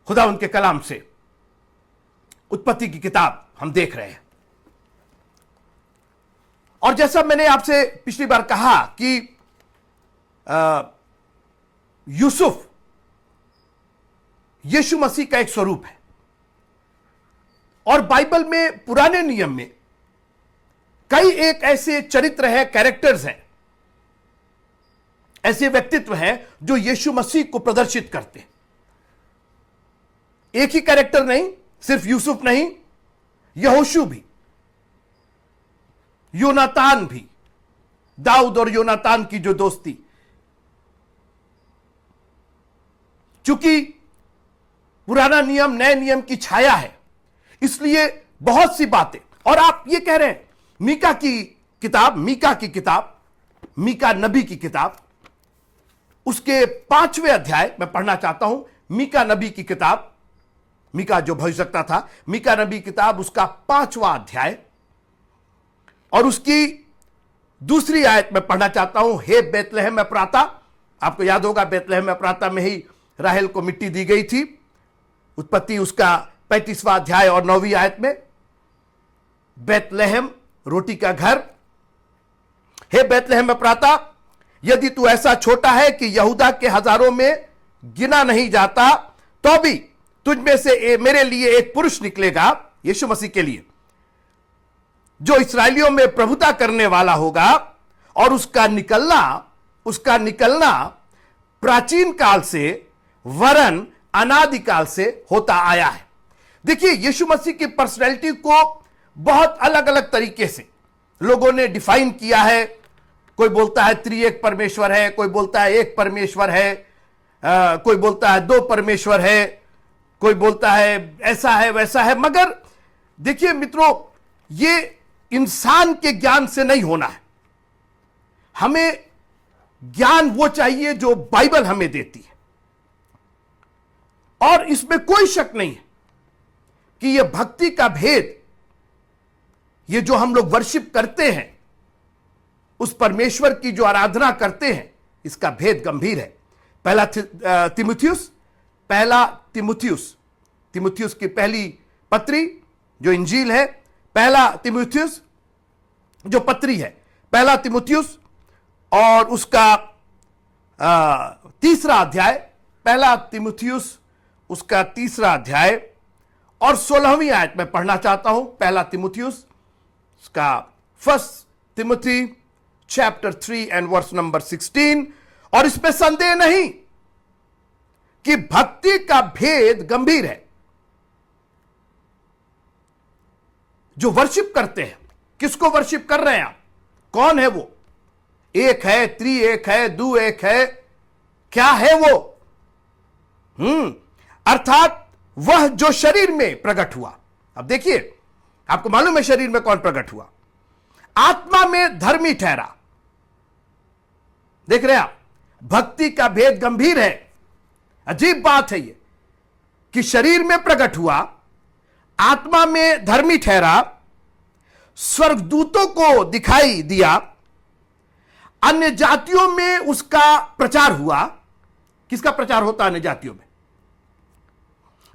खुदा उनके कलाम से उत्पत्ति की किताब हम देख रहे हैं। और जैसा मैंने आपसे पिछली बार कहा कि यूसुफ यीशु मसीह का एक स्वरूप है, और बाइबल में पुराने नियम में कई एक ऐसे चरित्र हैं, कैरेक्टर्स हैं, ऐसे व्यक्तित्व हैं जो यीशु मसीह को प्रदर्शित करते हैं। एक ही कैरेक्टर नहीं, सिर्फ यूसुफ नहीं, यहोशू भी, योनातान भी, दाऊद और योनातान की जो दोस्ती, चूंकि पुराना नियम नए नियम की छाया है, इसलिए बहुत सी बातें। और आप ये कह रहे हैं मीका की किताब, मीका नबी की किताब, उसके 5वें अध्याय मैं पढ़ना चाहता हूं। मीका नबी की किताब, मीका जो भविष्यवक्ता था, मीका नबी किताब उसका 5वां अध्याय और उसकी 2री आयत में पढ़ना चाहता हूं। हे बेतलहम एफ्राता, आपको याद होगा बेतलहम एफ्राता में ही राहेल को मिट्टी दी गई थी। उत्पत्ति उसका 35वां अध्याय और 9वीं आयत में, बेतलहम रोटी का घर, हे बेतलहम एफ्राता, यदि तू ऐसा छोटा है कि यहूदा के हजारों में गिना नहीं जाता, तो भी तुझ में से मेरे लिए एक पुरुष निकलेगा, यीशु मसीह के लिए, जो इस्राएलियों में प्रभुता करने वाला होगा, और उसका निकलना प्राचीन काल से वरन अनादिकाल से होता आया है। देखिए, यीशु मसीह की पर्सनैलिटी को बहुत अलग अलग तरीके से लोगों ने डिफाइन किया है। कोई बोलता है त्रिएक परमेश्वर है, कोई बोलता है एक परमेश्वर है, कोई बोलता है 2 परमेश्वर है, कोई बोलता है ऐसा है वैसा है। मगर देखिए मित्रों, ये इंसान के ज्ञान से नहीं होना है। हमें ज्ञान वो चाहिए जो बाइबल हमें देती है, और इसमें कोई शक नहीं है कि यह भक्ति का भेद, ये जो हम लोग वर्शिप करते हैं, उस परमेश्वर की जो आराधना करते हैं, इसका भेद गंभीर है। पहला तिमुथियुस की पहली पत्री जो इंजील है, पहला तिमुथियुस जो पत्री है, पहला तिमुथियुस और उसका 3रा अध्याय, पहला तिमुथियुस उसका 3रा अध्याय और 16वीं आयत में पढ़ना चाहता हूं। पहला तिमुथियुस उसका 1 तिमुथी चैप्टर 3 एंड वर्स नंबर 16। और इसमें संदेह नहीं कि भक्ति का भेद गंभीर है। जो वर्शिप करते हैं, किसको वर्शिप कर रहे हैं आप? कौन है वो? एक है, त्रिएक है, दो एक है, क्या है वो? अर्थात वह जो शरीर में प्रकट हुआ। अब देखिए, आपको मालूम है शरीर में कौन प्रकट हुआ? आत्मा में धर्मी ठहरा। देख रहे हैं आप, भक्ति का भेद गंभीर है। अजीब बात है ये कि शरीर में प्रकट हुआ, आत्मा में धर्मी ठहरा, स्वर्गदूतों को दिखाई दिया, अन्य जातियों में उसका प्रचार हुआ। किसका प्रचार होता है अन्य जातियों में?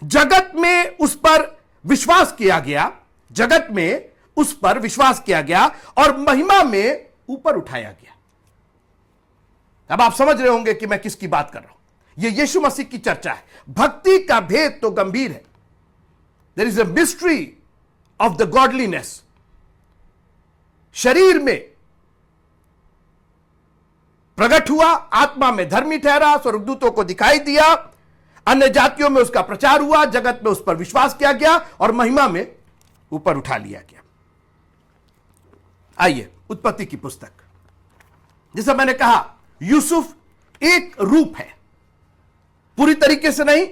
जगत में उस पर विश्वास किया गया, जगत में उस पर विश्वास किया गया और महिमा में ऊपर उठाया गया। अब आप समझ रहे होंगे कि मैं किसकी बात कर रहा हूं। यह यीशु मसीह की चर्चा है। भक्ति का भेद तो गंभीर है। There is a mystery of the godliness. शरीर में प्रकट हुआ, आत्मा में धर्मी ठहरा, स्वर्गदूतों को दिखाई दिया, अन्य जातियों में उसका प्रचार हुआ, जगत में उस पर विश्वास किया गया और महिमा में ऊपर उठा लिया गया। आइए उत्पत्ति की पुस्तक, जैसा मैंने कहा, यूसुफ एक रूप है, पूरी तरीके से नहीं,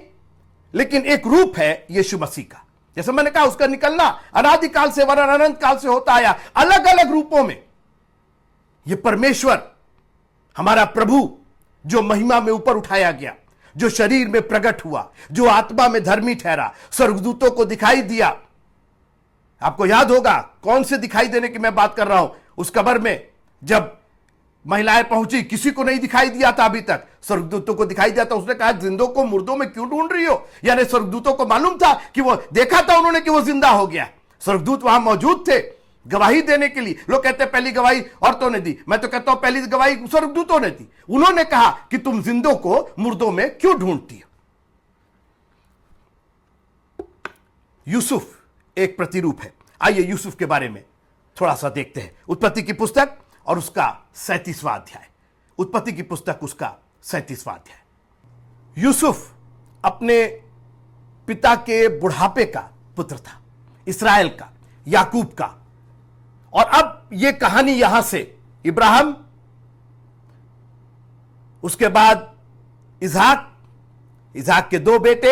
लेकिन एक रूप है यीशु मसीह का। जैसा मैंने कहा, उसका निकलना अनादिकाल से वरन अनंत काल से होता आया, अलग अलग रूपों में। यह परमेश्वर, हमारा प्रभु, जो महिमा में ऊपर उठाया गया, जो शरीर में प्रकट हुआ, जो आत्मा में धर्मी ठहरा, स्वर्गदूतों को दिखाई दिया। आपको याद होगा कौन से दिखाई देने की मैं बात कर रहा हूं? उस कब्र में जब महिलाएं पहुंची, किसी को नहीं दिखाई दिया था अभी तक, स्वर्गदूतों को दिखाई दिया था। उसने कहा जिंदों को मुर्दों में क्यों ढूंढ रही हो? यानी स्वर्गदूतों को मालूम था कि वो, देखा था उन्होंने कि वो जिंदा हो गया। स्वर्गदूत वहां मौजूद थे गवाही देने के लिए। लोग कहते हैं पहली गवाही औरतों ने दी, मैं तो कहता हूं पहली गवाही स्वर्गदूतों ने दी। उन्होंने कहा कि तुम जिंदों को मुर्दों में क्यों ढूंढती हो। यूसुफ एक प्रतिरूप है। आइए यूसुफ के बारे में थोड़ा सा देखते हैं। उत्पत्ति की पुस्तक और उसका 37वां अध्याय। उत्पत्ति की पुस्तक उसका 37वां अध्याय। यूसुफ अपने पिता के बुढ़ापे का पुत्र था, इस्राएल का, याकूब का। और अब यह कहानी यहां से इब्राहिम, उसके बाद इजहाक के दो बेटे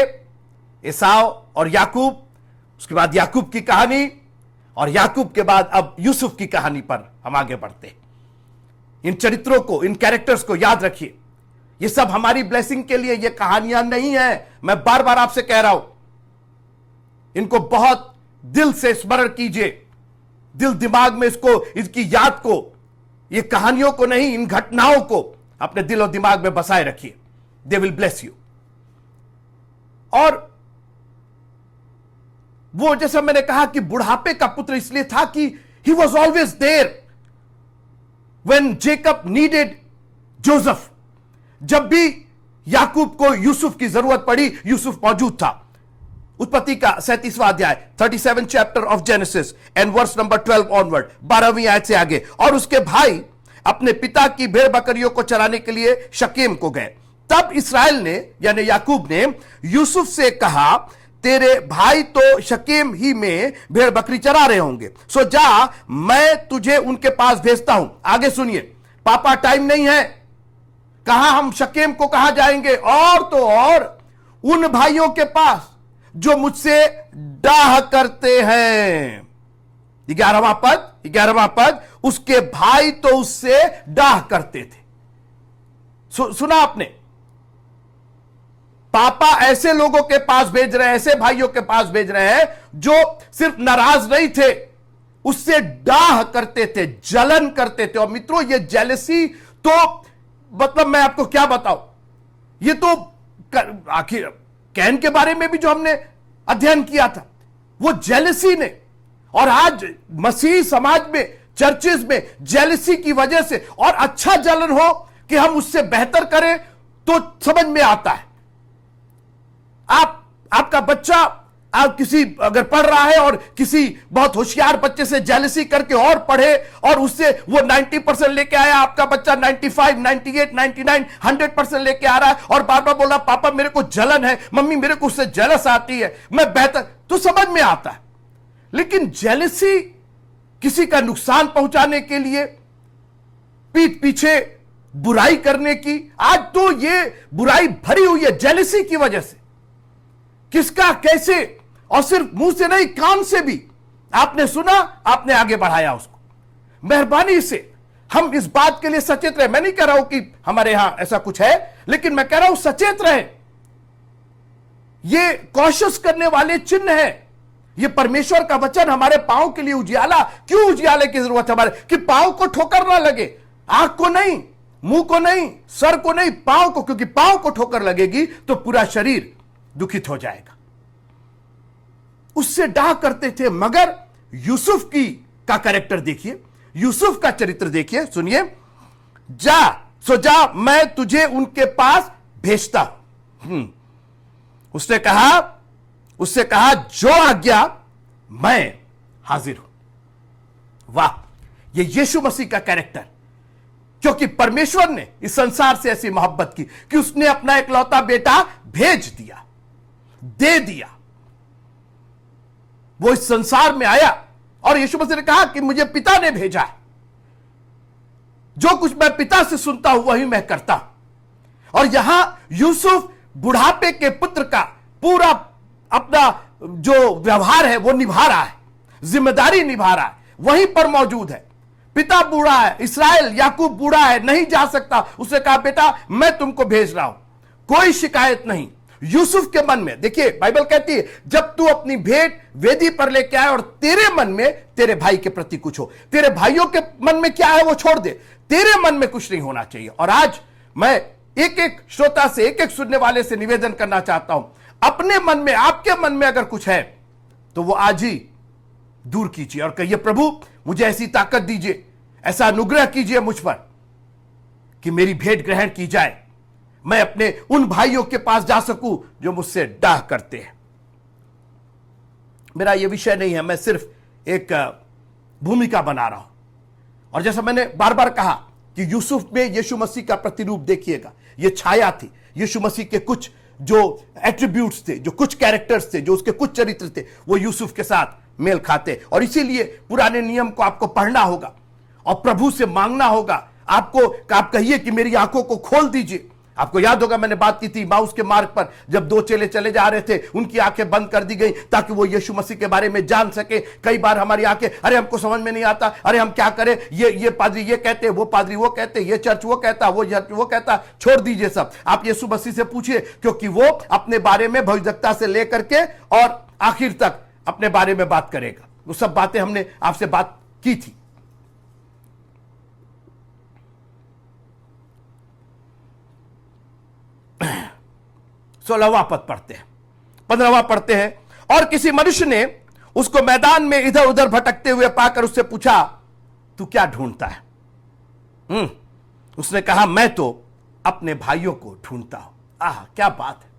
एसाव और याकूब, उसके बाद याकूब की कहानी, और याकूब के बाद अब यूसुफ की कहानी पर हम आगे बढ़ते हैं। इन चरित्रों को, इन कैरेक्टर्स को याद रखिए। ये सब हमारी ब्लेसिंग के लिए, ये कहानियां नहीं है। मैं बार बार आपसे कह रहा हूं, इनको बहुत दिल से स्मरण कीजिए, दिल दिमाग में इसको, इसकी याद को, ये कहानियों को नहीं, इन घटनाओं को अपने दिल और दिमाग में बसाए रखिए। They will bless you. और वो जैसा मैंने कहा कि बुढ़ापे का पुत्र इसलिए था कि he was always there when Jacob needed Joseph. जब भी याकूब को यूसुफ की जरूरत पड़ी, यूसुफ मौजूद था। उत्पत्ति का 37वां अध्याय, 37 chapter of Genesis and verse number 12 onward, 12वीं आयत से आगे। और उसके भाई अपने पिता की भेड़ बकरियों को चराने के लिए शकेम को गए। तब इसराइल ने, यानी याकूब ने यूसुफ से कहा, तेरे भाई तो शकेम ही में भेड़ बकरी चरा रहे होंगे, सो जा, मैं तुझे उनके पास भेजता हूं। आगे सुनिए, पापा टाइम नहीं है, कहां हम शकेम को कहां जाएंगे, और तो और उन भाइयों के पास जो मुझसे डाह करते हैं। 11वां पद, उसके भाई तो उससे डाह करते थे। सुना आपने, पापा ऐसे लोगों के पास भेज रहे हैं, ऐसे भाइयों के पास भेज रहे हैं जो सिर्फ नाराज नहीं थे, उससे डाह करते थे, जलन करते थे। और मित्रों, ये जेलसी तो मतलब मैं आपको क्या बताऊं, ये तो आखिर कैन के बारे में भी जो हमने अध्ययन किया था, वो जेलसी ने, और आज मसीह समाज में, चर्चेस में जेलसी की वजह से, और अच्छा जलन हो कि हम उससे बेहतर करें तो समझ में आता है। आपका बच्चा, आप किसी अगर पढ़ रहा है और किसी बहुत होशियार बच्चे से जेलसी करके और पढ़े, और उससे वो 90% लेके आया, आपका बच्चा 95, 98, 99, 100% लेके आ रहा है, और बार बार बोला पापा मेरे को जलन है, मम्मी मेरे को उससे जेलस आती है, मैं बेहतर, तो समझ में आता है। लेकिन जेलसी किसी का नुकसान पहुंचाने के लिए, पीठ पीछे बुराई करने की, आज तो ये बुराई भरी हुई है जेलसी की वजह से। किसका कैसे, और सिर्फ मुंह से नहीं, कान से भी आपने सुना, आपने आगे बढ़ाया उसको। मेहरबानी से हम इस बात के लिए सचेत रहे। मैं नहीं कह रहा हूं कि हमारे यहां ऐसा कुछ है, लेकिन मैं कह रहा हूं सचेत रहे। ये कॉशियस करने वाले चिन्ह है। ये परमेश्वर का वचन हमारे पांव के लिए उजियाला, क्यों उजियाले की जरूरत है हमारे, कि पांव को ठोकर ना लगे, आंख को नहीं, मुंह को नहीं, सर को नहीं, पांव को, क्योंकि पांव को ठोकर लगेगी तो पूरा शरीर दुखित हो जाएगा। उससे डाह करते थे। मगर यूसुफ की का कैरेक्टर देखिए, यूसुफ का चरित्र देखिए, सुनिए, जा, मैं तुझे उनके पास भेजता हूं। उससे कहा जो आज्ञा, मैं हाजिर हूं। वाह, ये यीशु मसीह का कैरेक्टर, क्योंकि परमेश्वर ने इस संसार से ऐसी मोहब्बत की कि उसने अपना इकलौता बेटा भेज दिया, दे दिया। वो इस संसार में आया, और यीशु मसीह ने कहा कि मुझे पिता ने भेजा है, जो कुछ मैं पिता से सुनता हूं वही मैं करता हूं। और यहां यूसुफ बुढ़ापे के पुत्र का पूरा अपना जो व्यवहार है वो निभा रहा है, जिम्मेदारी निभा रहा है, वहीं पर मौजूद है। पिता बूढ़ा है, इसराइल याकूब बूढ़ा है, नहीं जा सकता। उसने कहा बेटा मैं तुमको भेज रहा हूं, कोई शिकायत नहीं। यूसुफ के मन में, देखिए बाइबल कहती है जब तू अपनी भेंट वेदी पर लेके आए और तेरे मन में तेरे भाई के प्रति कुछ हो, तेरे भाइयों के मन में क्या है वो छोड़ दे, तेरे मन में कुछ नहीं होना चाहिए। और आज मैं एक एक श्रोता से, एक एक सुनने वाले से निवेदन करना चाहता हूं, अपने मन में, आपके मन में अगर कुछ है तो वो आज ही दूर कीजिए और कहिए, प्रभु मुझे ऐसी ताकत दीजिए, ऐसा अनुग्रह कीजिए मुझ पर कि मेरी भेंट ग्रहण की जाए, मैं अपने उन भाइयों के पास जा सकूं जो मुझसे डाह करते हैं। मेरा यह विषय नहीं है, मैं सिर्फ एक भूमिका बना रहा हूं। और जैसा मैंने बार बार कहा कि यूसुफ में यीशु मसीह का प्रतिरूप देखिएगा, यह छाया थी। यीशु मसीह के कुछ जो एट्रीब्यूट्स थे, जो कुछ कैरेक्टर्स थे, जो उसके कुछ चरित्र थे, वो यूसुफ के साथ मेल खाते। और इसीलिए पुराने नियम को आपको पढ़ना होगा और प्रभु से मांगना होगा। आप कहिए कि मेरी आंखों को खोल दीजिए। आपको याद होगा मैंने बात की थी माउस के मार्ग पर, जब दो चेले चले जा रहे थे, उनकी आंखें बंद कर दी गई ताकि वो यीशु मसीह के बारे में जान सके। कई बार हमारी आंखें, अरे हमको समझ में नहीं आता, अरे हम क्या करें, ये पादरी ये कहते, वो पादरी वो कहते, ये चर्च वो कहता, वो चर्च वो कहता। छोड़ दीजिए सब, आप यीशु मसीह से पूछिए, क्योंकि वो अपने बारे में भविष्यवक्ता से लेकर के और आखिर तक अपने बारे में बात करेगा। वो सब बातें हमने आपसे बात की थी। 16वां पद पढ़ते हैं, 15वां पढ़ते हैं। और किसी मनुष्य ने उसको मैदान में इधर उधर भटकते हुए पाकर उससे पूछा, तू क्या ढूंढता है? उसने कहा, मैं तो अपने भाइयों को ढूंढता हूं। आह, क्या बात है!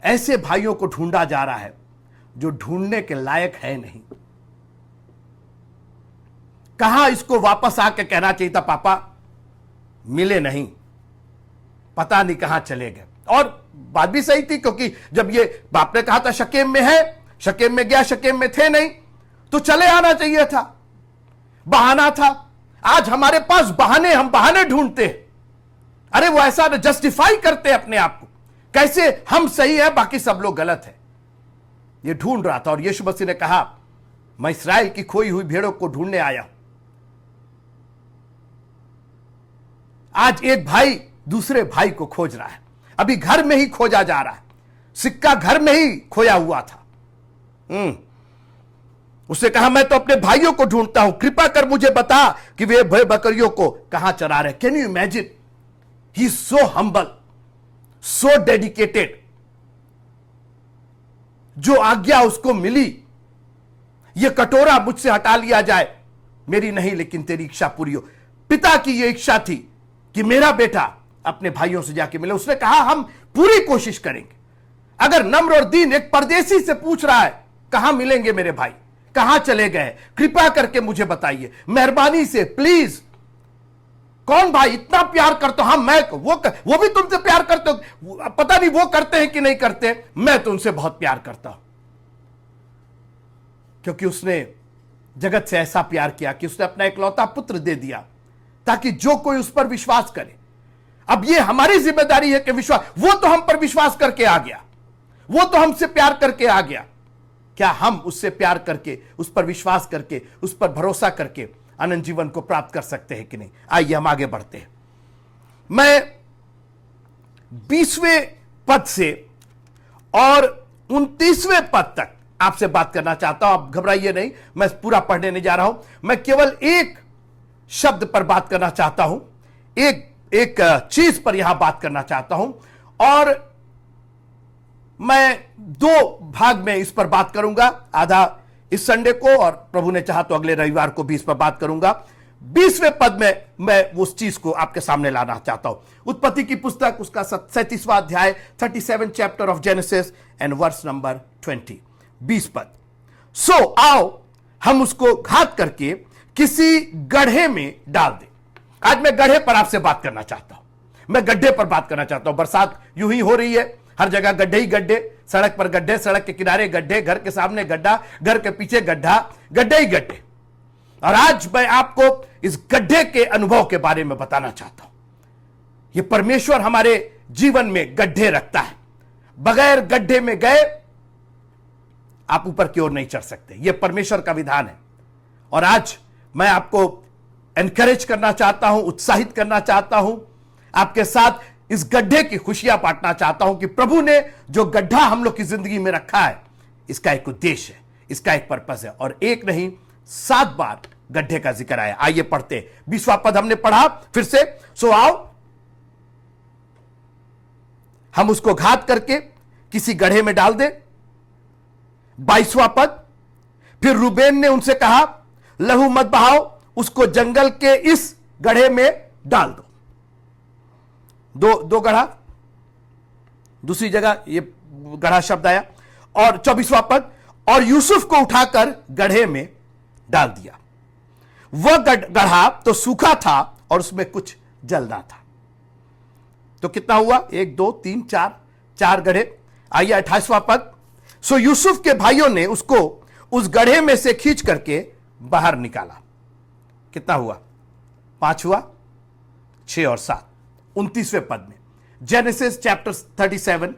ऐसे भाइयों को ढूंढा जा रहा है जो ढूंढने के लायक है नहीं। कहां इसको वापस आके कहना चाहिए था, पापा मिले नहीं, पता नहीं कहां चले गए। और बात भी सही थी, क्योंकि जब ये बाप ने कहा था शकेम में है, शकेम में गया, शकेम में थे नहीं, तो चले आना चाहिए था। बहाना था। आज हमारे पास बहाने, हम बहाने ढूंढते हैं। अरे वो ऐसा जस्टिफाई करते हैं अपने आप को, कैसे हम सही है बाकी सब लोग गलत है। ये ढूंढ रहा था और यीशु मसीह ने कहा, मैं इस्राएल की खोई हुई भेड़ों को ढूंढने आया हूं। आज एक भाई दूसरे भाई को खोज रहा है। अभी घर में ही खोजा जा रहा है, सिक्का घर में ही खोया हुआ था। उसने कहा, मैं तो अपने भाइयों को ढूंढता हूं, कृपा कर मुझे बता कि वे भेड़ बकरियों को कहां चरा रहे। Can you imagine? He so humble, so dedicated. जो आज्ञा उसको मिली, यह कटोरा मुझसे हटा लिया जाए, मेरी नहीं लेकिन तेरी इच्छा पूरी हो। पिता की यह इच्छा थी कि मेरा बेटा अपने भाइयों से जाके मिले। उसने कहा, हम पूरी कोशिश करेंगे। अगर नम्र और दीन एक परदेसी से पूछ रहा है, कहां मिलेंगे मेरे भाई, कहां चले गए, कृपा करके मुझे बताइए, मेहरबानी से, प्लीज। कौन भाई इतना प्यार करते हो? मैं वो भी तुमसे प्यार करते हो। पता नहीं वो करते हैं कि नहीं करते, मैं तो उनसे बहुत प्यार करता हूं, क्योंकि उसने जगत से ऐसा प्यार किया कि उसने अपना इकलौता पुत्र दे दिया ताकि जो कोई उस पर विश्वास करे। अब ये हमारी जिम्मेदारी है कि विश्वास, वो तो हम पर विश्वास करके आ गया, वो तो हमसे प्यार करके आ गया। क्या हम उससे प्यार करके, उस पर विश्वास करके, उस पर भरोसा करके अनंत जीवन को प्राप्त कर सकते हैं कि नहीं? आइए हम आगे बढ़ते हैं। मैं 20वें पद से और 29वें पद तक आपसे बात करना चाहता हूं। आप घबराइए नहीं, मैं पूरा पढ़ने नहीं जा रहा हूं। मैं केवल एक शब्द पर बात करना चाहता हूं, एक चीज पर यहां बात करना चाहता हूं, और मैं 2 भाग में इस पर बात करूंगा। आधा इस संडे को, और प्रभु ने चाहा तो अगले रविवार को भी इस पर बात करूंगा। 20वें पद में मैं उस चीज को आपके सामने लाना चाहता हूं। उत्पत्ति की पुस्तक, उसका 37वां अध्याय, 37 chapter of Genesis and verse number 20, 20 पद। सो आओ हम उसको घात करके किसी गड्ढे में डाल दें। आज मैं गड्ढे पर आपसे बात करना चाहता हूं, मैं गड्ढे पर बात करना चाहता हूं। बरसात यूं ही हो रही है, हर जगह गड्ढे ही गड्ढे, सड़क पर गड्ढे, सड़क के किनारे गड्ढे, घर के सामने गड्ढा, घर के पीछे गड्ढा, गड्ढे ही गड्ढे। और आज मैं आपको इस गड्ढे के अनुभव के बारे में बताना चाहता हूं। यह परमेश्वर हमारे जीवन में गड्ढे रखता है। बगैर गड्ढे में गए आप ऊपर की ओर नहीं चढ़ सकते। यह परमेश्वर का विधान है। और आज मैं आपको एनकरेज करना चाहता हूं, उत्साहित करना चाहता हूं, आपके साथ इस गड्ढे की खुशियां बांटना चाहता हूं कि प्रभु ने जो गड्ढा हम लोग की जिंदगी में रखा है, इसका एक उद्देश्य है, इसका एक पर्पस है। और एक नहीं 7 बार गड्ढे का जिक्र आया। आइए पढ़ते हैं। 20वां पद हमने पढ़ा फिर से। सो आओ हम उसको घात करके किसी गड्ढे में डाल दे। 22वां पद, फिर रूबेन ने उनसे कहा लहू मत बहाओ, उसको जंगल के इस गड्ढे में डाल दो। दो गड्ढा, दूसरी जगह ये गड्ढा शब्द आया। और 24वां पद, और यूसुफ को उठाकर गड्ढे में डाल दिया। वह गड्ढा तो सूखा था और उसमें कुछ जल रहा था। तो कितना हुआ? 1 2 3 4 गड्ढे। आइए 28वां पद, सो यूसुफ के भाइयों ने उसको उस गड्ढे में से खींच करके बाहर निकाला। कितना हुआ? 5 हुआ, 6 और 7। 29वें पद में जेनेसिस चैप्टर 37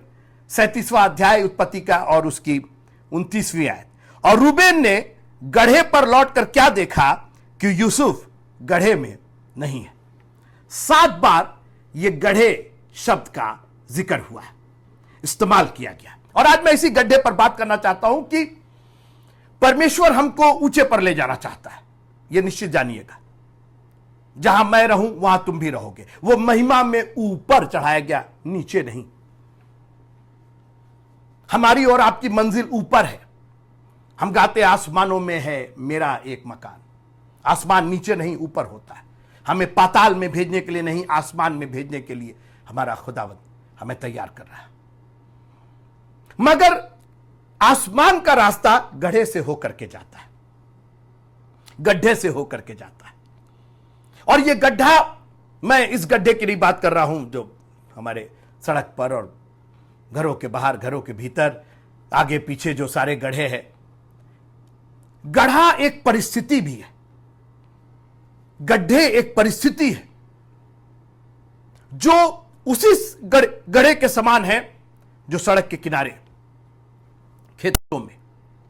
37वां अध्याय उत्पत्ति का और उसकी 29वीं आयत। और रूबेन ने गड्ढे पर लौटकर क्या देखा कि यूसुफ गड्ढे में नहीं है। 7 बार यह गड्ढे शब्द का जिक्र हुआ है, इस्तेमाल किया गया। और आज मैं इसी गड्ढे पर बात करना चाहता हूं कि परमेश्वर हमको ऊंचे पर ले जाना चाहता है। यह निश्चित जानिएगा, जहां मैं रहूं वहां तुम भी रहोगे। वो महिमा में ऊपर चढ़ाया गया, नीचे नहीं। हमारी और आपकी मंजिल ऊपर है। हम गाते आसमानों में है मेरा एक मकान। आसमान नीचे नहीं ऊपर होता है। हमें पाताल में भेजने के लिए नहीं, आसमान में भेजने के लिए हमारा खुदावंद हमें तैयार कर रहा है। मगर आसमान का रास्ता गड्ढे से होकर के जाता है, गड्ढे से होकर के जाता है। और यह गड्ढा, मैं इस गड्ढे की नहीं बात कर रहा हूं जो हमारे सड़क पर और घरों के बाहर, घरों के भीतर, आगे पीछे जो सारे गड्ढे हैं। गड्ढा एक परिस्थिति भी है, गड्ढे एक परिस्थिति है जो उसी गड्ढे के समान है जो सड़क के किनारे, खेतों में।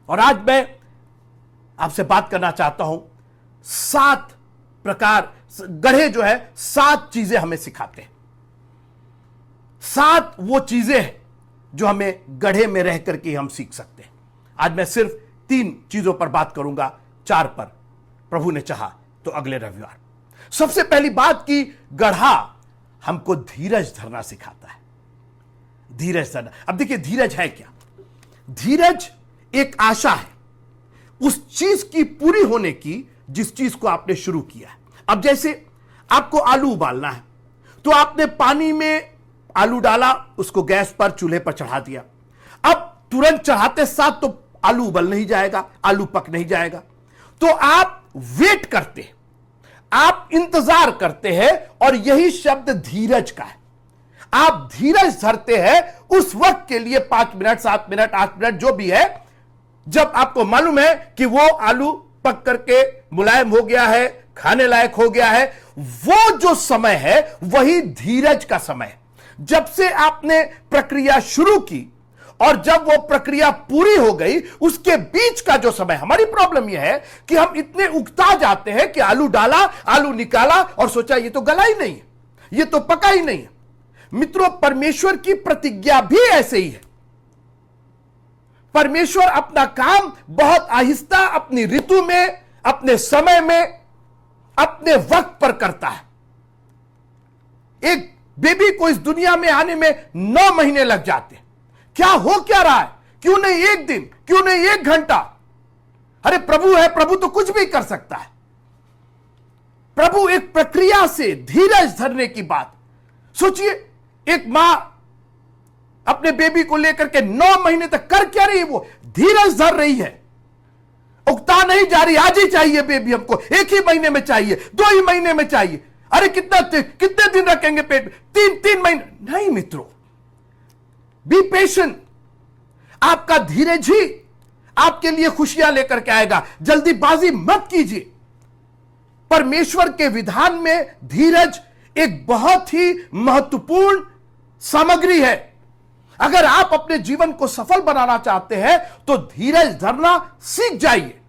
और आज मैं आपसे बात करना चाहता हूं 7 प्रकार गड्ढे जो है 7 चीजें हमें सिखाते हैं। 7 वो चीजें हैं जो हमें गड्ढे में रह करके हम सीख सकते हैं। आज मैं सिर्फ 3 चीजों पर बात करूंगा, 4 पर प्रभु ने चाहा तो अगले रविवार। सबसे पहली बात कि गड्ढा हमको धीरज धरना सिखाता है। धीरज धरना। अब देखिए धीरज है क्या? धीरज एक आशा है उस चीज की पूरी होने की जिस चीज को आपने शुरू किया है। अब जैसे आपको आलू उबालना है, तो आपने पानी में आलू डाला, उसको गैस पर चूल्हे पर चढ़ा दिया। अब तुरंत चढ़ाते साथ तो आलू उबल नहीं जाएगा, आलू पक नहीं जाएगा। तो आप वेट करते हैं, आप इंतजार करते हैं। और यही शब्द धीरज का है। आप धीरज धरते हैं उस वक्त के लिए, 5 मिनट 7 मिनट 8 मिनट जो भी है, जब आपको मालूम है कि वो आलू पक करके मुलायम हो गया है, खाने लायक हो गया है। वो जो समय है वही धीरज का समय है। जब से आपने प्रक्रिया शुरू की और जब वो प्रक्रिया पूरी हो गई, उसके बीच का जो समय। हमारी प्रॉब्लम यह है कि हम इतने उकता जाते हैं कि आलू डाला, आलू निकाला और सोचा ये तो गला ही नहीं है, ये तो पका ही नहीं है। मित्रों, परमेश्वर की प्रतिज्ञा भी ऐसे ही है। परमेश्वर अपना काम बहुत आहिस्ता, अपनी ऋतु में, अपने समय में, अपने वक्त पर करता है। एक बेबी को इस दुनिया में आने में 9 महीने लग जाते हैं। क्या हो क्या रहा है? क्यों नहीं 1 दिन, क्यों नहीं 1 घंटा? अरे प्रभु है, प्रभु तो कुछ भी कर सकता है। प्रभु एक प्रक्रिया से धीरज धरने की बात सोचिए। एक मां अपने बेबी को लेकर के 9 महीने तक कर क्या रही है? वो धीरज धर रही है, उकता नहीं जा रही। आज ही चाहिए बेबी हमको, 1 ही महीने में चाहिए, 2 ही महीने में चाहिए। अरे कितने दिन रखेंगे पेट में? 3 महीने नहीं। मित्रों, बी पेशेंट। आपका धीरज ही आपके लिए खुशियां लेकर के आएगा। जल्दीबाजी मत कीजिए। परमेश्वर के विधान में धीरज एक बहुत ही महत्वपूर्ण सामग्री है। अगर आप अपने जीवन को सफल बनाना चाहते हैं तो धीरज धरना सीख जाइए।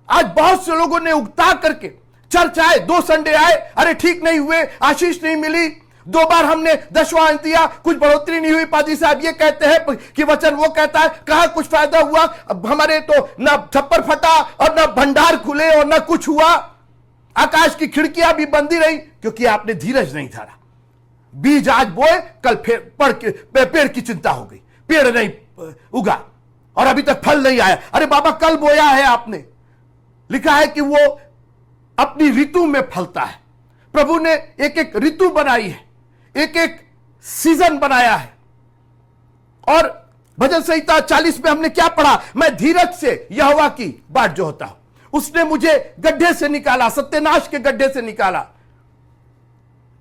आज बहुत से लोगों ने उकता करके, चर्च आए, 2 संडे आए, अरे ठीक नहीं हुए, आशीष नहीं मिली, 2 बार हमने 10वां अंश दिया, कुछ बढ़ोतरी नहीं हुई। पादी साहब ये कहते हैं कि वचन वो कहता है, कहां कुछ फायदा हुआ? अब हमारे तो ना छप्पर फटा और ना भंडार खुले और ना कुछ हुआ। आकाश की खिड़कियां भी बंदी रही क्योंकि आपने धीरज नहीं धरा। बीज आज बोए, कल फिर पेड़ की चिंता हो गई, पेड़ नहीं उगा और अभी तक फल नहीं आया। अरे बाबा, कल बोया है आपने, लिखा है कि वो अपनी ऋतु में फलता है। प्रभु ने एक एक ऋतु बनाई है, एक एक सीजन बनाया है। और भजन संहिता 40 में हमने क्या पढ़ा? मैं धीरज से यहोवा की बाट जो होता हूं, उसने मुझे गड्ढे से निकाला, सत्यानाश के गड्ढे से निकाला।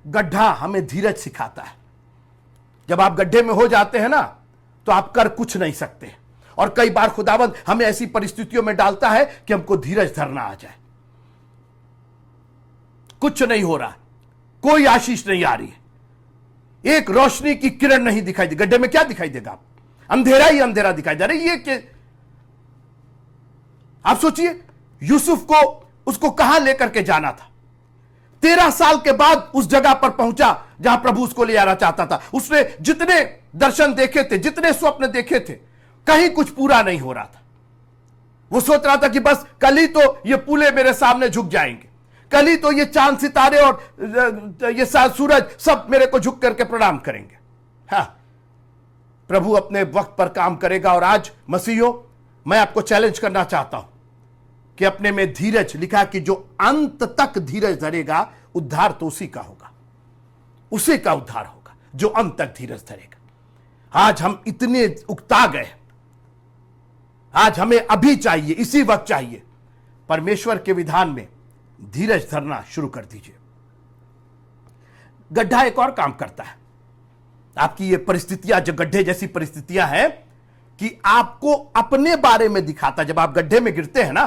गड्ढा हमें धीरज सिखाता है। जब आप गड्ढे में हो जाते हैं ना, तो आप कर कुछ नहीं सकते। और कई बार खुदावंद हमें ऐसी परिस्थितियों में डालता है कि हमको धीरज धरना आ जाए। कुछ नहीं हो रहा, कोई आशीष नहीं आ रही है, एक रोशनी की किरण नहीं दिखाई दे। गड्ढे में क्या दिखाई देगा? आप अंधेरा ही अंधेरा दिखाई दे रहा है। ये कि आप सोचिए, यूसुफ को उसको कहां लेकर के जाना था? 13 साल के बाद उस जगह पर पहुंचा जहां प्रभु उसको ले जाना चाहता था। उसने जितने दर्शन देखे थे, जितने स्वप्न देखे थे, कहीं कुछ पूरा नहीं हो रहा था। वो सोच रहा था कि बस कल ही तो ये पुले मेरे सामने झुक जाएंगे, कल ही तो ये चांद सितारे और ये सूरज सब मेरे को झुक करके प्रणाम करेंगे। हाँ, प्रभु अपने वक्त पर काम करेगा। और आज मसीहियों, मैं आपको चैलेंज करना चाहता हूं कि अपने में धीरज, लिखा कि जो अंत तक धीरज धरेगा, उद्धार तो उसी का होगा, उसी का उद्धार होगा जो अंत तक धीरज धरेगा। आज हम इतने उकता गए, आज हमें अभी चाहिए, इसी वक्त चाहिए। परमेश्वर के विधान में धीरज धरना शुरू कर दीजिए। गड्ढा एक और काम करता है। आपकी ये परिस्थितियां, जो गड्ढे जैसी परिस्थितियां हैं, कि आपको अपने बारे में दिखाता। जब आप गड्ढे में गिरते हैं ना,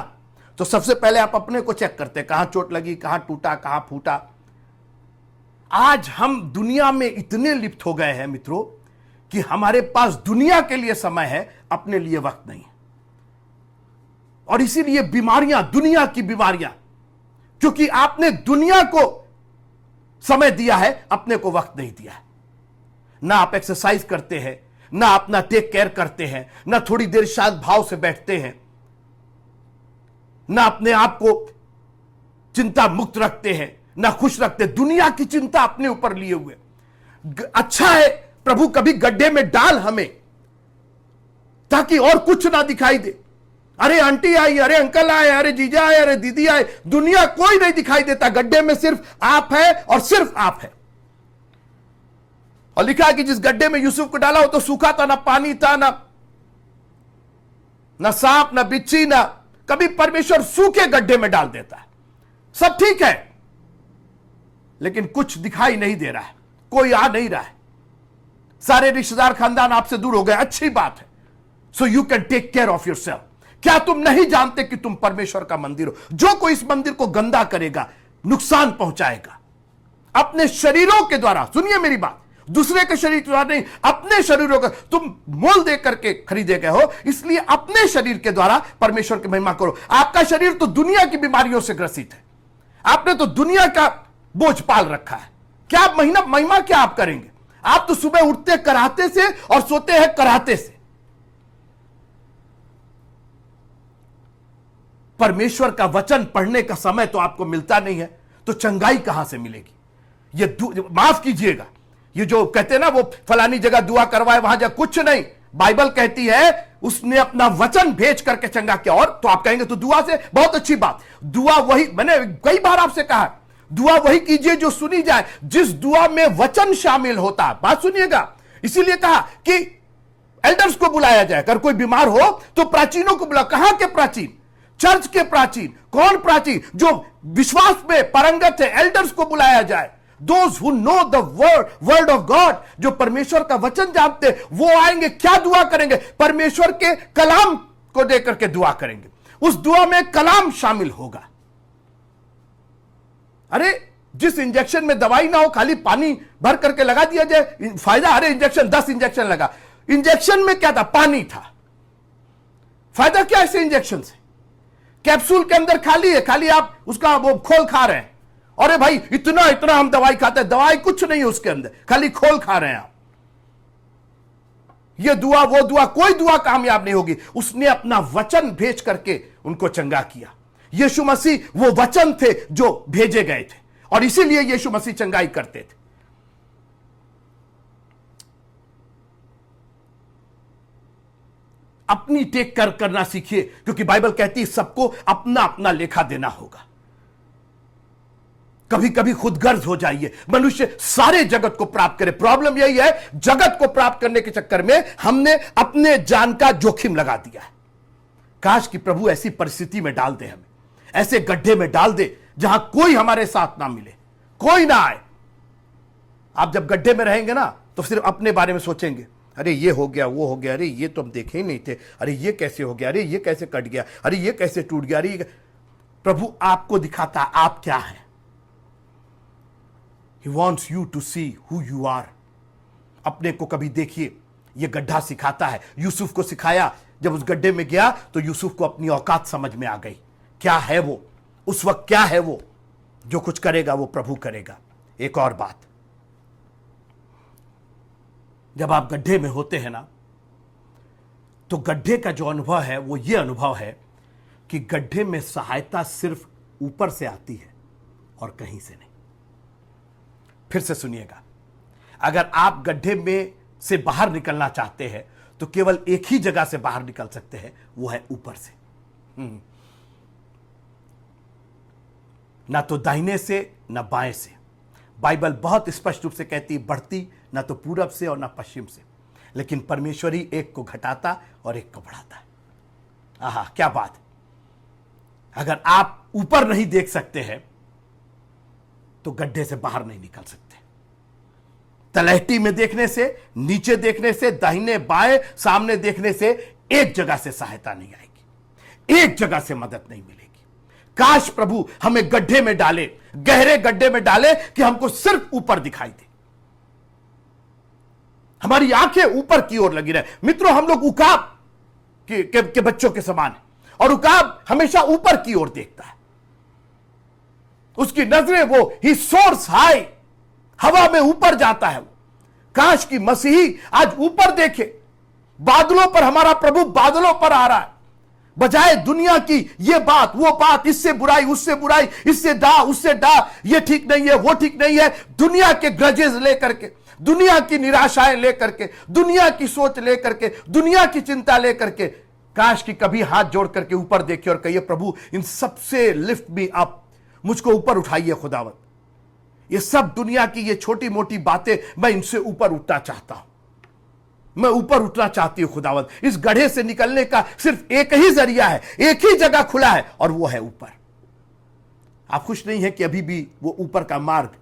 तो सबसे पहले आप अपने को चेक करते हैं, कहां चोट लगी, कहां टूटा, कहां फूटा। आज हम दुनिया में इतने लिप्त हो गए हैं मित्रों कि हमारे पास दुनिया के लिए समय है, अपने लिए वक्त नहीं है। और इसीलिए बीमारियां, दुनिया की बीमारियां, क्योंकि आपने दुनिया को समय दिया है, अपने को वक्त नहीं दिया है। ना आप एक्सरसाइज करते हैं, ना अपना टेक केयर करते हैं, ना थोड़ी देर शांत भाव से बैठते हैं, ना अपने आप को चिंता मुक्त रखते हैं, ना खुश रखते। दुनिया की चिंता अपने ऊपर लिए हुए। अच्छा है प्रभु कभी गड्ढे में डाल हमें, ताकि और कुछ ना दिखाई दे। अरे आंटी आई, अरे अंकल आए, अरे जीजा आए, अरे दीदी आए, दुनिया कोई नहीं दिखाई देता। गड्ढे में सिर्फ आप है और सिर्फ आप है। और लिखा है कि जिस गड्ढे में यूसुफ को डाला, वो तो सूखा था, ना पानी था, ना सांप, ना बिच्छी, ना। कभी परमेश्वर सूखे गड्ढे में डाल देता है। सब ठीक है, लेकिन कुछ दिखाई नहीं दे रहा है, कोई आ नहीं रहा है। सारे रिश्तेदार, खानदान आपसे दूर हो गए, अच्छी बात है। So you can take care of yourself. क्या तुम नहीं जानते कि तुम परमेश्वर का मंदिर हो? जो कोई इस मंदिर को गंदा करेगा, नुकसान पहुंचाएगा अपने शरीरों के द्वारा। सुनिए मेरी बात, दूसरे के शरीर के द्वारा नहीं, अपने शरीरों का। तुम मोल दे करके खरीदे गए हो, इसलिए अपने शरीर के द्वारा परमेश्वर की महिमा करो। आपका शरीर तो दुनिया की बीमारियों से ग्रसित है। आपने तो दुनिया का बोझ पाल रखा है। क्या महिमा क्या आप करेंगे? आप तो सुबह उठते कराहते से और सोते हैं कराहते से। परमेश्वर का वचन पढ़ने का समय तो आपको मिलता नहीं है, तो चंगाई कहां से मिलेगी? ये माफ कीजिएगा, ये जो कहते हैं ना वो फलानी जगह दुआ करवाए, वहां जा कुछ नहीं। बाइबल कहती है उसने अपना वचन भेज करके चंगा किया। और तो आप कहेंगे तो दुआ से, बहुत अच्छी बात। दुआ वही, मैंने कई बार आपसे कहा, दुआ वही कीजिए जो सुनी जाए, जिस दुआ में वचन शामिल होता। बात सुनिएगा, इसीलिए कहा कि एल्डर्स को बुलाया जाए। अगर कोई बीमार हो तो प्राचीनों को बुला। कहां के प्राचीन? चर्च के प्राचीन। कौन प्राचीन? जो विश्वास में पारंगत है, एल्डर्स को बुलाया जाए। Those who know the word of God, जो परमेश्वर का वचन जानते, वो आएंगे। क्या दुआ करेंगे? परमेश्वर के कलाम को देकर के दुआ करेंगे। उस दुआ में कलाम शामिल होगा। अरे जिस इंजेक्शन में दवाई ना हो, खाली पानी भर करके लगा दिया जाए, फायदा। अरे इंजेक्शन 10 इंजेक्शन लगा, इंजेक्शन में क्या था? पानी था। फायदा क्या ऐसे इंजेक्शन से? कैप्सूल के अंदर खाली है, खाली आप उसका वो खोल खा रहे हैं। अरे भाई इतना इतना हम दवाई खाते हैं, दवाई कुछ नहीं है उसके अंदर, खाली खोल खा रहे हैं आप। ये दुआ वो दुआ, कोई दुआ कामयाब नहीं होगी। उसने अपना वचन भेज करके उनको चंगा किया। यीशु मसीह वो वचन थे जो भेजे गए थे, और इसीलिए यीशु मसीह चंगाई करते थे। अपनी टेक करना सीखिए, क्योंकि बाइबल कहती है सबको अपना अपना लेखा देना होगा। कभी कभी खुदगर्ज हो जाइए। मनुष्य सारे जगत को प्राप्त करे, प्रॉब्लम यही है जगत को प्राप्त करने के चक्कर में हमने अपने जान का जोखिम लगा दिया है। काश कि प्रभु ऐसी परिस्थिति में डाल दे, हमें ऐसे गड्ढे में डाल दे जहां कोई हमारे साथ ना मिले, कोई ना आए। आप जब गड्ढे में रहेंगे ना तो सिर्फ अपने बारे में सोचेंगे, अरे ये हो गया, वो हो गया, अरे ये तो हम देखे ही नहीं थे, अरे ये कैसे हो गया, अरे ये कैसे कट गया, अरे ये कैसे टूट गया, अरे प्रभु आपको दिखाता आप क्या है। He wants you to see who you are. अपने को कभी देखिए। ये गड्ढा सिखाता है। यूसुफ को सिखाया, जब उस गड्ढे में गया तो यूसुफ को अपनी औकात समझ में आ गई। क्या है वो, उस वक्त क्या है वो, जो कुछ करेगा वो प्रभु करेगा। एक और बात, जब आप गड्ढे में होते हैं ना, तो गड्ढे का जो अनुभव है वो ये अनुभव है कि गड्ढे में सहायता सिर्फ ऊपर से आती है और कहीं से नहीं। फिर से सुनिएगा, अगर आप गड्ढे में से बाहर निकलना चाहते हैं तो केवल एक ही जगह से बाहर निकल सकते हैं, वो है ऊपर से। ना तो दाहिने से ना बाएं से। बाइबल बहुत स्पष्ट रूप से कहती है बढ़ती ना तो पूरब से और ना पश्चिम से, लेकिन परमेश्वरी एक को घटाता और एक को बढ़ाता है। आहा क्या बात। अगर आप ऊपर नहीं देख सकते हैं तो गड्ढे से बाहर नहीं निकल सकते। तलहटी में देखने से, नीचे देखने से, दाहिने बाएं सामने देखने से एक जगह से सहायता नहीं आएगी, एक जगह से मदद नहीं मिलेगी। काश प्रभु हमें गड्ढे में डाले, गहरे गड्ढे में डाले कि हमको सिर्फ ऊपर दिखाई दे, हमारी आंखें ऊपर की ओर लगी रहे। मित्रों, हम लोग उकाब के बच्चों के समान है, और उकाब हमेशा ऊपर की ओर देखता है। उसकी नजरें वो ही सोर्स हाई, हवा में ऊपर जाता है वो। काश की मसीही आज ऊपर देखे, बादलों पर, हमारा प्रभु बादलों पर आ रहा है, बजाय दुनिया की ये बात वो बात, इससे बुराई उससे बुराई, इससे डा उससे डा, ये ठीक नहीं है वो ठीक नहीं है, दुनिया के ग्रजेस लेकर के, दुनिया की निराशाएं लेकर के, दुनिया की सोच लेकर के, दुनिया की चिंता लेकर के। काश कि कभी हाथ जोड़ करके ऊपर देखिए और कहिए प्रभु इन सबसे लिफ्ट मी अप, मुझको ऊपर उठाइए खुदावत। ये सब दुनिया की ये छोटी मोटी बातें, मैं इनसे ऊपर उठना चाहता हूं, मैं ऊपर उठना चाहती हूं खुदावत। इस गड्ढे से निकलने का सिर्फ एक ही जरिया है, एक ही जगह खुला है, और वो है ऊपर। आप खुश नहीं है कि अभी भी वो ऊपर का मार्ग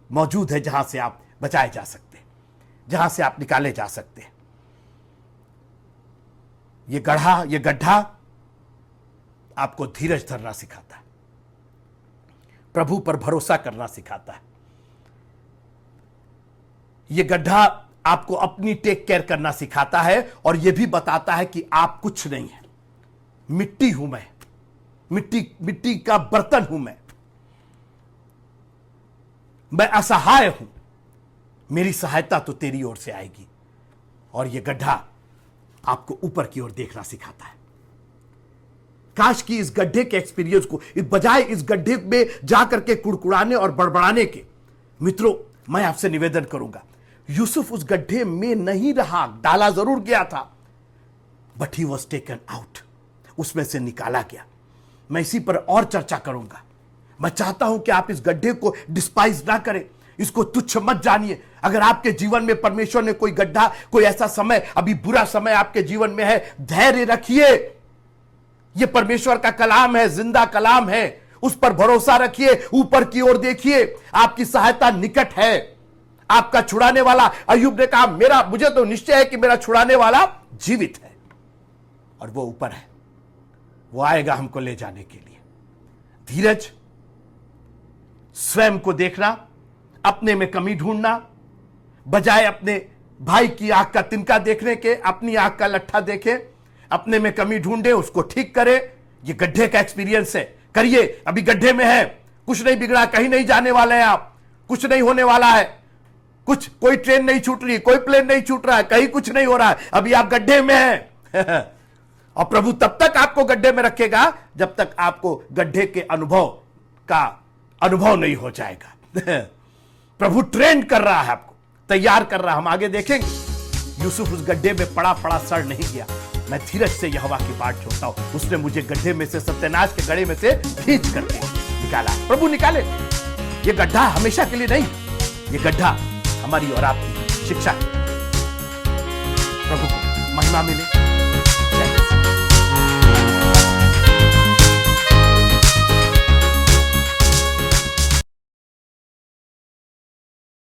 मौजूद है जहां से आप बचाए जा सकते हैं, जहां से आप निकाले जा सकते हैं। ये गड्ढा आपको धीरज धरना सिखाता है, प्रभु पर भरोसा करना सिखाता है। ये गड्ढा आपको अपनी टेक केयर करना सिखाता है, और यह भी बताता है कि आप कुछ नहीं है, मिट्टी हूं मैं, मिट्टी का बर्तन हूं मैं असहाय हूं, मेरी सहायता तो तेरी ओर से आएगी। और यह गड्ढा आपको ऊपर की ओर देखना सिखाता है। काश की इस गड्ढे के एक्सपीरियंस को, बजाय इस गड्ढे में जाकर के कुड़कुड़ाने और बड़बड़ाने के, मित्रों मैं आपसे निवेदन करूंगा, यूसुफ उस गड्ढे में नहीं रहा, डाला जरूर गया था, but he was taken out, उसमें से निकाला गया। मैं इसी पर और चर्चा करूंगा। मैं चाहता हूं कि आप इस गड्ढे को डिस्पाइज ना करें, इसको तुच्छ मत जानिए। अगर आपके जीवन में परमेश्वर ने कोई गड्ढा, कोई ऐसा समय, अभी बुरा समय आपके जीवन में है, धैर्य रखिए। यह परमेश्वर का कलाम है, जिंदा कलाम है, उस पर भरोसा रखिए, ऊपर की ओर देखिए, आपकी सहायता निकट है। आपका छुड़ाने वाला, अय्यूब ने कहा मुझे तो निश्चय है कि मेरा छुड़ाने वाला जीवित है, और वो ऊपर है, वो आएगा हमको ले जाने के लिए। धीरज, स्वयं को देखना, अपने में कमी ढूंढना, बजाय अपने भाई की आंख का तिनका देखने के अपनी आंख का लट्ठा देखें, अपने में कमी ढूंढे, उसको ठीक करे। ये गड्ढे का एक्सपीरियंस है, करिए। अभी गड्ढे में है, कुछ नहीं बिगड़ा, कहीं नहीं जाने वाले हैं आप, कुछ नहीं होने वाला है, कुछ कोई ट्रेन नहीं छूट रही, कोई प्लेन नहीं छूट रहा है, कहीं कुछ नहीं हो रहा है, अभी आप गड्ढे में हैं। और प्रभु तब तक आपको गड्ढे में रखेगा जब तक आपको गड्ढे के अनुभव का अनुभव नहीं हो जाएगा। प्रभु ट्रेन कर रहा है, आपको तैयार कर रहा है। हम आगे देखेंगे यूसुफ उस गड्ढे में पड़ा पड़ा सड़ नहीं गया। मैं धीरज से यहोवा की बाट छोड़ता हूं, उसने मुझे गड्ढे में से, सत्यानाश के गड्ढे में से खींच करके निकाला। प्रभु निकाले। ये गड्ढा हमेशा के लिए नहीं, ये गड्ढा हमारी और आपकी शिक्षा है। प्रभु को महिमा मिले।